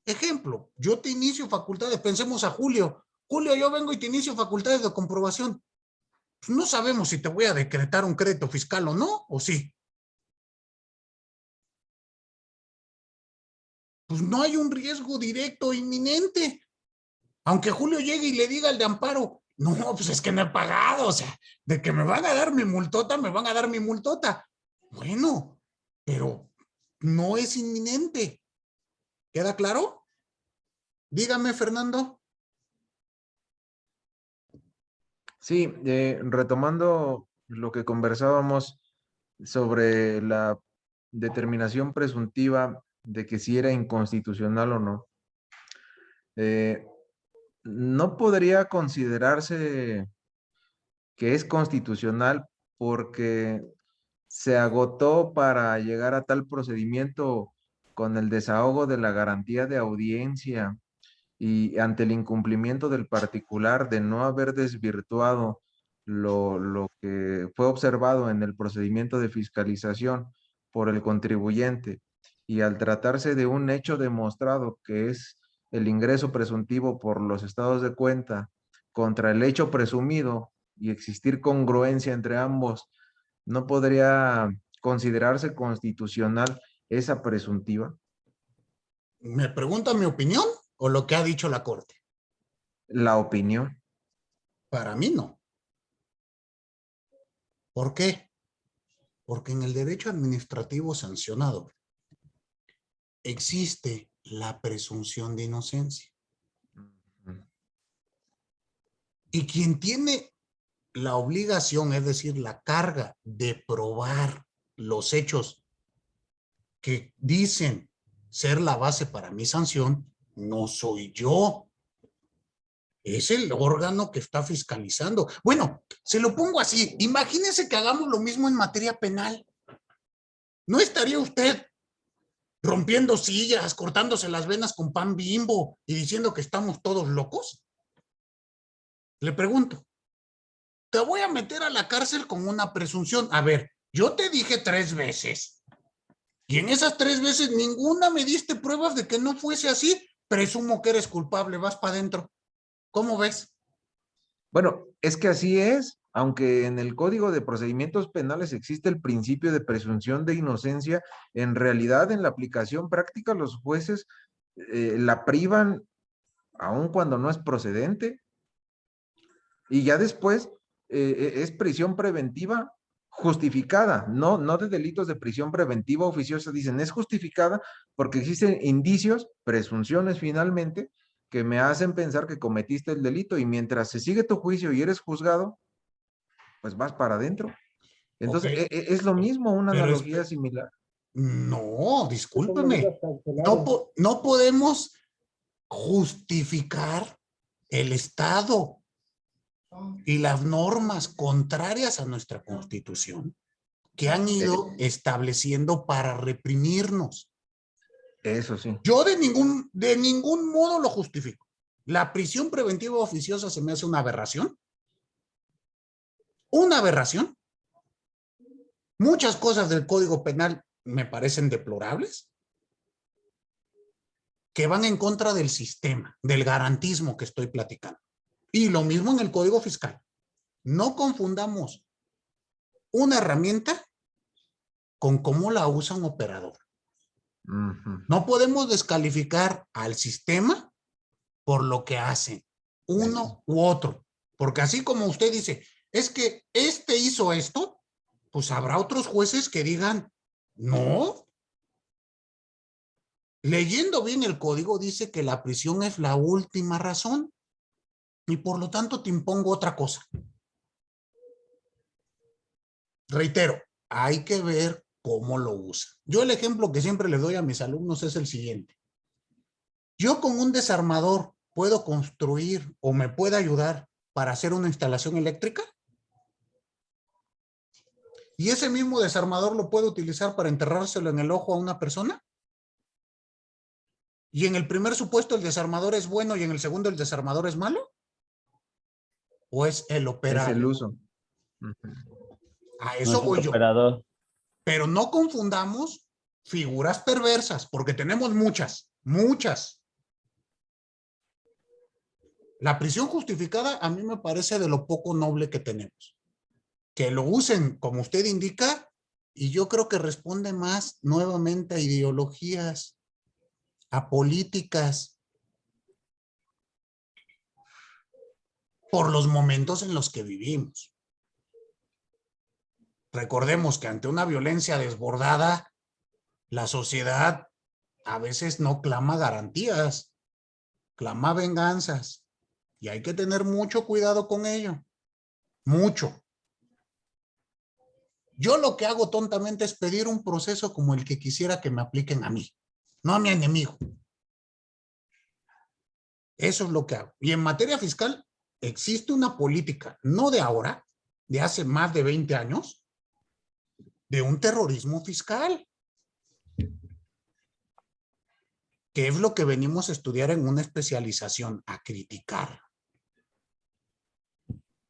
Ejemplo, yo te inicio facultades, pensemos a Julio. Julio, yo vengo y te inicio facultades de comprobación. Pues no sabemos si te voy a decretar un crédito fiscal o no, o sí. Pues no hay un riesgo directo inminente. Aunque Julio llegue y le diga al de amparo, no, pues es que no he pagado, o sea, de que me van a dar mi multota, me van a dar mi multota. Bueno, pero no es inminente. ¿Queda claro? Dígame, Fernando. Sí, retomando lo que conversábamos sobre la determinación presuntiva de que si era inconstitucional o no, no podría considerarse que es constitucional porque se agotó para llegar a tal procedimiento con el desahogo de la garantía de audiencia y ante el incumplimiento del particular de no haber desvirtuado lo que fue observado en el procedimiento de fiscalización por el contribuyente, y al tratarse de un hecho demostrado que es el ingreso presuntivo por los estados de cuenta contra el hecho presumido y existir congruencia entre ambos, ¿no podría considerarse constitucional esa presuntiva? ¿Me pregunta mi opinión o lo que ha dicho la Corte? La opinión. Para mí no. ¿Por qué? Porque en el derecho administrativo sancionado existe la presunción de inocencia. Y quien tiene la obligación, es decir, la carga de probar los hechos que dicen ser la base para mi sanción, no soy yo. Es el órgano que está fiscalizando. Bueno, se lo pongo así. Imagínense que hagamos lo mismo en materia penal. ¿No estaría usted rompiendo sillas, cortándose las venas con pan Bimbo y diciendo que estamos todos locos? Le pregunto. Te voy a meter a la cárcel con una presunción. A ver, yo te dije 3 veces. Y en esas 3 veces ninguna me diste pruebas de que no fuese así. Presumo que eres culpable, vas para adentro. ¿Cómo ves? Bueno, es que así es, aunque en el Código de Procedimientos Penales existe el principio de presunción de inocencia, en realidad en la aplicación práctica los jueces la privan aun cuando no es procedente. Y ya después es prisión preventiva justificada, no de delitos de prisión preventiva oficiosa, dicen, es justificada porque existen indicios, presunciones finalmente, que me hacen pensar que cometiste el delito y mientras se sigue tu juicio y eres juzgado, pues vas para adentro. Entonces, Ok. es lo mismo, una Pero analogía similar. No, Son discúlpeme. medidas cautelares. No podemos justificar el Estado y las normas contrarias a nuestra Constitución que han ido estableciendo para reprimirnos. Eso sí. Yo de ningún modo lo justifico. La prisión preventiva oficiosa se me hace una aberración. Una aberración. Muchas cosas del Código Penal me parecen deplorables, que van en contra del sistema, del garantismo que estoy platicando. Y lo mismo en el Código Fiscal. No confundamos una herramienta con cómo la usa un operador. No podemos descalificar al sistema por lo que hace uno u otro. Porque así como usted dice, es que este hizo esto, pues habrá otros jueces que digan, no. Leyendo bien el código dice que la prisión es la última razón y por lo tanto te impongo otra cosa. Reitero, hay que ver cómo lo usa. Yo el ejemplo que siempre le doy a mis alumnos es el siguiente. Yo con un desarmador puedo construir o me puede ayudar para hacer una instalación eléctrica. ¿Y ese mismo desarmador lo puedo utilizar para enterrárselo en el ojo a una persona? ¿Y en el primer supuesto el desarmador es bueno y en el segundo el desarmador es malo? ¿O es el operador? Es el uso. A eso voy yo. Operador. Pero no confundamos figuras perversas, porque tenemos muchas. La prisión justificada a mí me parece de lo poco noble que tenemos. Que lo usen como usted indica y yo creo que responde más nuevamente a ideologías, a políticas, por los momentos en los que vivimos. Recordemos que ante una violencia desbordada, la sociedad a veces no clama garantías, clama venganzas. Y hay que tener mucho cuidado con ello. Mucho. Yo lo que hago tontamente es pedir un proceso como el que quisiera que me apliquen a mí, no a mi enemigo. Eso es lo que hago. Y en materia fiscal existe una política, no de ahora, de hace más de 20 años, de un terrorismo fiscal. Que es lo que venimos a estudiar en una especialización, a criticar.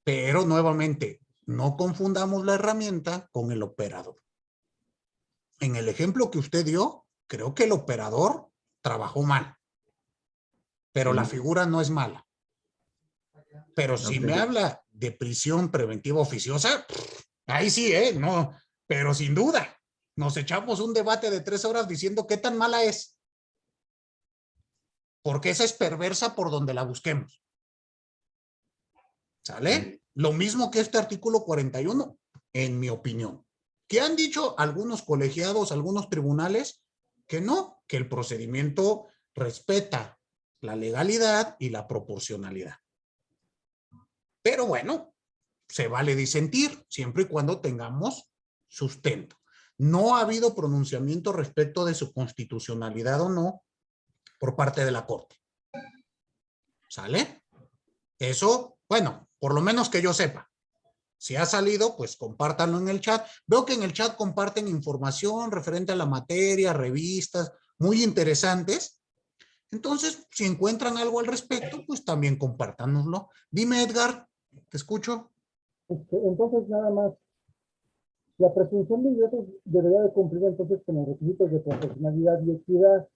Pero nuevamente, no confundamos la herramienta con el operador. En el ejemplo que usted dio, creo que el operador trabajó mal, pero la figura no es mala. Pero si me Ok. habla de prisión preventiva oficiosa, ahí sí, no, pero sin duda, nos echamos un debate de 3 horas diciendo qué tan mala es. Porque esa es perversa por donde la busquemos. ¿Sale? Lo mismo que este artículo 41, en mi opinión. ¿Qué han dicho algunos colegiados, algunos tribunales? Que no, que el procedimiento respeta la legalidad y la proporcionalidad. Pero bueno, se vale disentir siempre y cuando tengamos sustento. No ha habido pronunciamiento respecto de su constitucionalidad o no por parte de la Corte. ¿Sale? Eso, bueno, por lo menos que yo sepa. Si ha salido, pues compártanlo en el chat. Veo que en el chat comparten información referente a la materia, revistas, muy interesantes. Entonces, si encuentran algo al respecto, pues también compártanoslo. Dime, Edgar, te escucho. Entonces, nada más, la presunción de ingresos debería de cumplir entonces con los requisitos de proporcionalidad y equidad.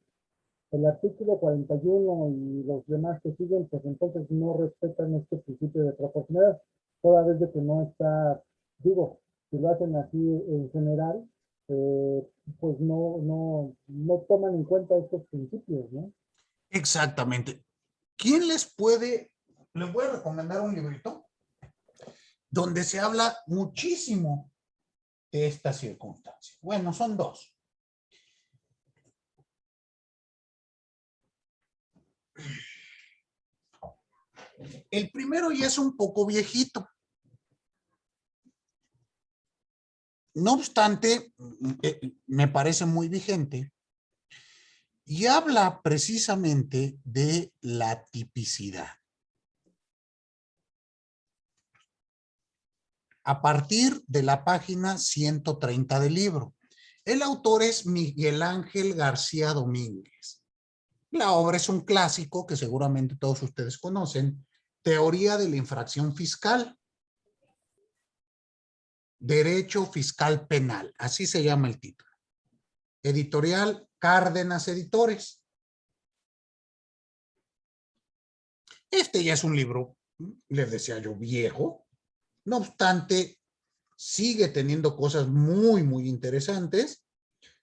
El artículo 41 y los demás que siguen, pues entonces no respetan este principio de proporcionalidad, toda vez de que no está, digo, si lo hacen así en general, pues no toman en cuenta estos principios, ¿no? Exactamente. ¿Quién les puede, les voy a recomendar un librito donde se habla muchísimo de esta circunstancia? Bueno, son dos. El primero ya es un poco viejito. No obstante, me parece muy vigente y habla precisamente de la tipicidad. A partir de la página 130 del libro. El autor es Miguel Ángel García Domínguez. La obra es un clásico que seguramente todos ustedes conocen, Teoría de la infracción fiscal. Derecho fiscal penal, así se llama el título. Editorial Cárdenas Editores. Este ya es un libro, les decía yo, viejo. No obstante, sigue teniendo cosas muy, muy interesantes.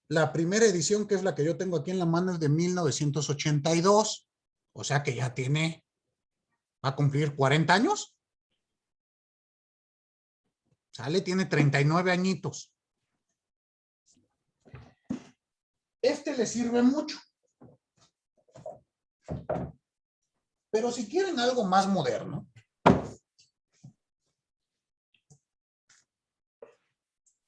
La primera edición, que es la que yo tengo aquí en la mano, es de 1982. O sea que ya tiene, va a cumplir 40 años. ¿Sale? Tiene 39 añitos. Este le sirve mucho. Pero si quieren algo más moderno,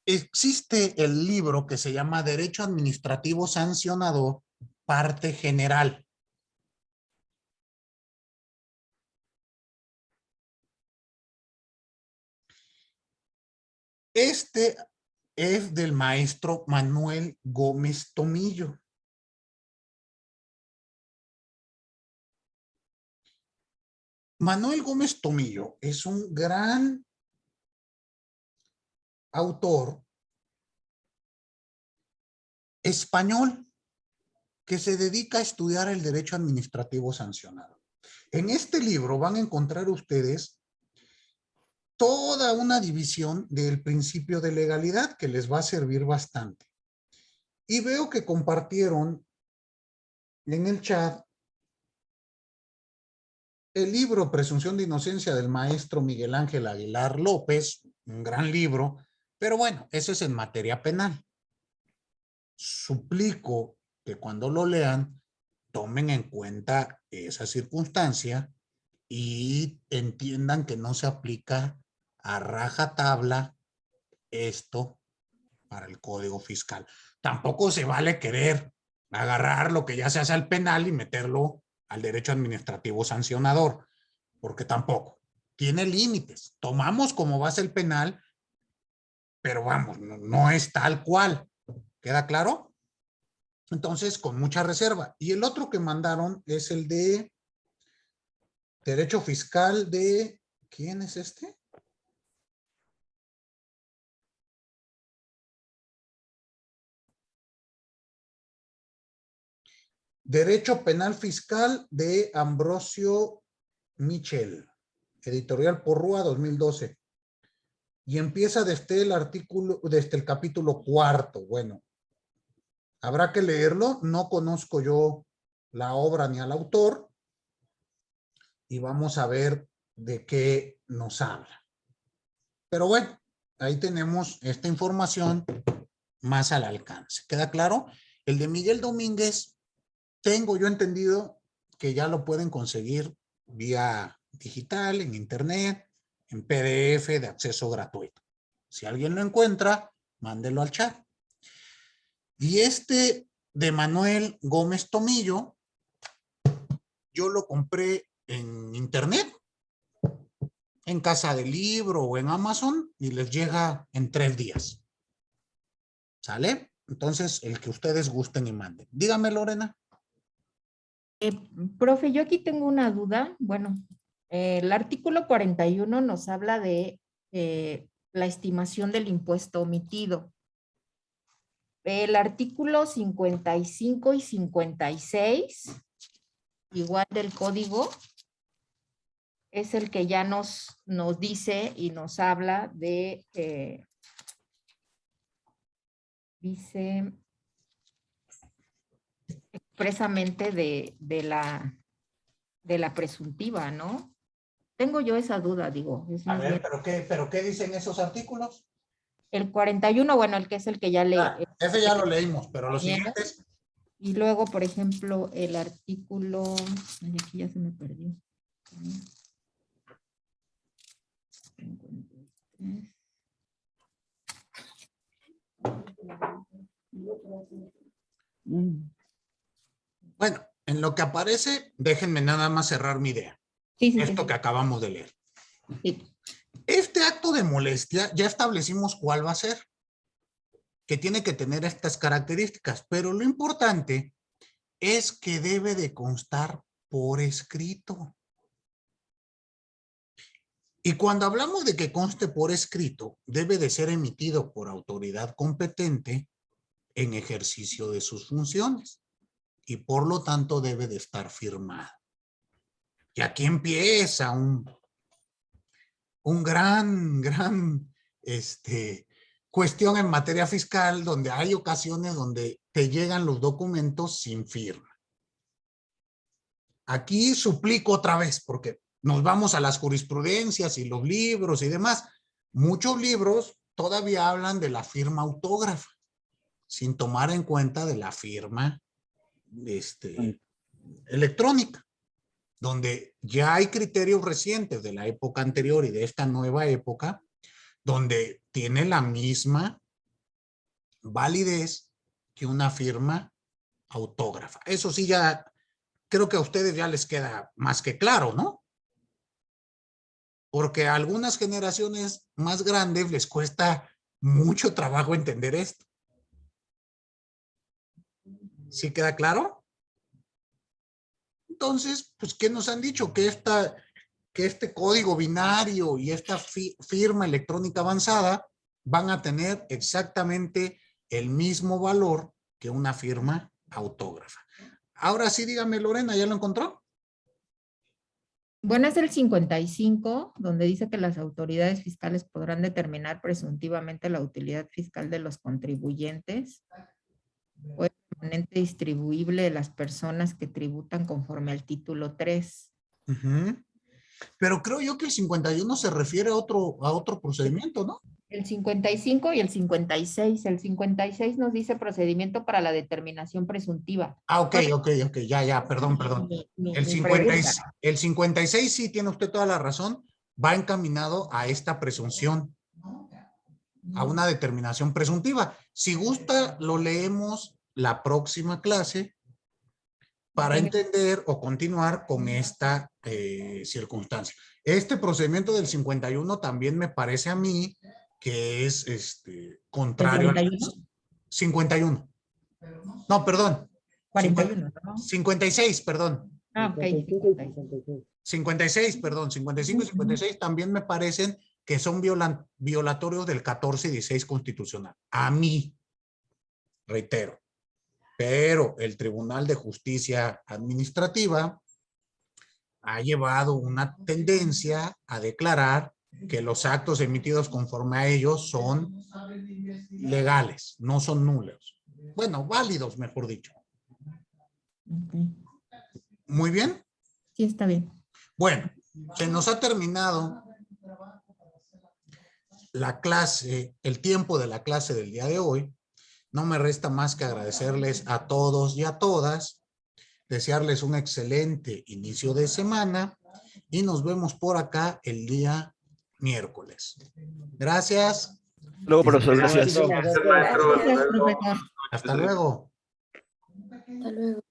existe el libro que se llama Derecho Administrativo Sancionador, parte general. Este es del maestro Manuel Gómez Tomillo. Manuel Gómez Tomillo es un gran autor español que se dedica a estudiar el derecho administrativo sancionado. En este libro van a encontrar ustedes toda una división del principio de legalidad que les va a servir bastante. Y veo que compartieron en el chat el libro Presunción de Inocencia del maestro Miguel Ángel Aguilar López, un gran libro, pero bueno, ese es en materia penal. Suplico que cuando lo lean tomen en cuenta esa circunstancia y entiendan que no se aplica a rajatabla esto para el Código Fiscal. Tampoco se vale querer agarrar lo que ya se hace al penal y meterlo al derecho administrativo sancionador, porque tampoco. Tiene límites. Tomamos como base el penal, pero vamos, no es tal cual. ¿Queda claro? Entonces, con mucha reserva. Y el otro que mandaron es el de Derecho Fiscal de... ¿Quién es este? Derecho Penal Fiscal de Ambrosio Michel. Editorial Porrúa 2012. Y empieza desde el artículo, desde el capítulo 4. Bueno, habrá que leerlo. No conozco yo la obra ni al autor. Y vamos a ver de qué nos habla. Pero bueno, ahí tenemos esta información más al alcance. ¿Queda claro? El de Miguel Domínguez, tengo yo entendido que ya lo pueden conseguir vía digital, en internet, en PDF de acceso gratuito. Si alguien lo encuentra, mándelo al chat. Y este de Manuel Gómez Tomillo, yo lo compré en internet, en Casa del Libro o en Amazon, y les llega en 3 días. ¿Sale? Entonces, el que ustedes gusten y manden. Dígame, Lorena. Profe, yo aquí tengo una duda. Bueno, el artículo 41 nos habla de la estimación del impuesto omitido. El artículo 55 y 56, igual del código, es el que ya nos dice y nos habla de, dice expresamente de la presuntiva, ¿no? Tengo yo esa duda, digo. A ver, ¿pero qué dicen esos artículos? El 41, bueno, el que es el que ya leí. Ese ya lo leímos, pero los siguientes. Y luego, por ejemplo, el artículo, ay, aquí ya se me perdió. Bueno, en lo que aparece, déjenme nada más cerrar mi idea. Esto que acabamos de leer. Este acto de molestia, ya establecimos cuál va a ser, que tiene que tener estas características, pero lo importante es que debe de constar por escrito. Y cuando hablamos de que conste por escrito, debe de ser emitido por autoridad competente en ejercicio de sus funciones y por lo tanto debe de estar firmado. Y aquí empieza un gran cuestión en materia fiscal, donde hay ocasiones donde te llegan los documentos sin firma. Aquí suplico otra vez, porque nos vamos a las jurisprudencias y los libros y demás. Muchos libros todavía hablan de la firma autógrafa, sin tomar en cuenta de la firma electrónica, donde ya hay criterios recientes de la época anterior y de esta nueva época, donde tiene la misma validez que una firma autógrafa. Eso sí, ya creo que a ustedes ya les queda más que claro, ¿no? Porque a algunas generaciones más grandes les cuesta mucho trabajo entender esto. ¿Sí queda claro? Entonces, pues, ¿qué nos han dicho? Que este código binario y esta firma electrónica avanzada van a tener exactamente el mismo valor que una firma autógrafa. Ahora sí, dígame, Lorena, ¿ya lo encontró? Bueno, es el 55, donde dice que las autoridades fiscales podrán determinar presuntivamente la utilidad fiscal de los contribuyentes o el permanente distribuible de las personas que tributan conforme al título 3. Pero creo yo que el 51 se refiere a otro procedimiento, ¿no? El 55 y el 56. El 56 nos dice procedimiento para la determinación presuntiva. Ah, ok, ya, perdón. El 56 sí, tiene usted toda la razón, va encaminado a esta presunción, a una determinación presuntiva. Si gusta, lo leemos la próxima clase para entender o continuar con esta circunstancia. Este procedimiento del 51 también me parece a mí que es contrario al 51. No, perdón. 41, ¿no? 56, perdón. Ah, ok. 56, perdón. 55 y 56 también me parecen que son violatorios del 14 y 16 constitucional. A mí, reitero. Pero el Tribunal de Justicia Administrativa ha llevado una tendencia a declarar que los actos emitidos conforme a ellos son legales, no son nulos. Bueno, válidos, mejor dicho. Ok. Muy bien. Sí, está bien. Bueno, se nos ha terminado la clase, el tiempo de la clase del día de hoy. No me resta más que agradecerles a todos y a todas, desearles un excelente inicio de semana y nos vemos por acá el día miércoles. Gracias. Luego, profesor, Gracias, gracias. maestro. Gracias, maestro. Hasta Gracias, luego. profesor. Hasta luego. Hasta luego.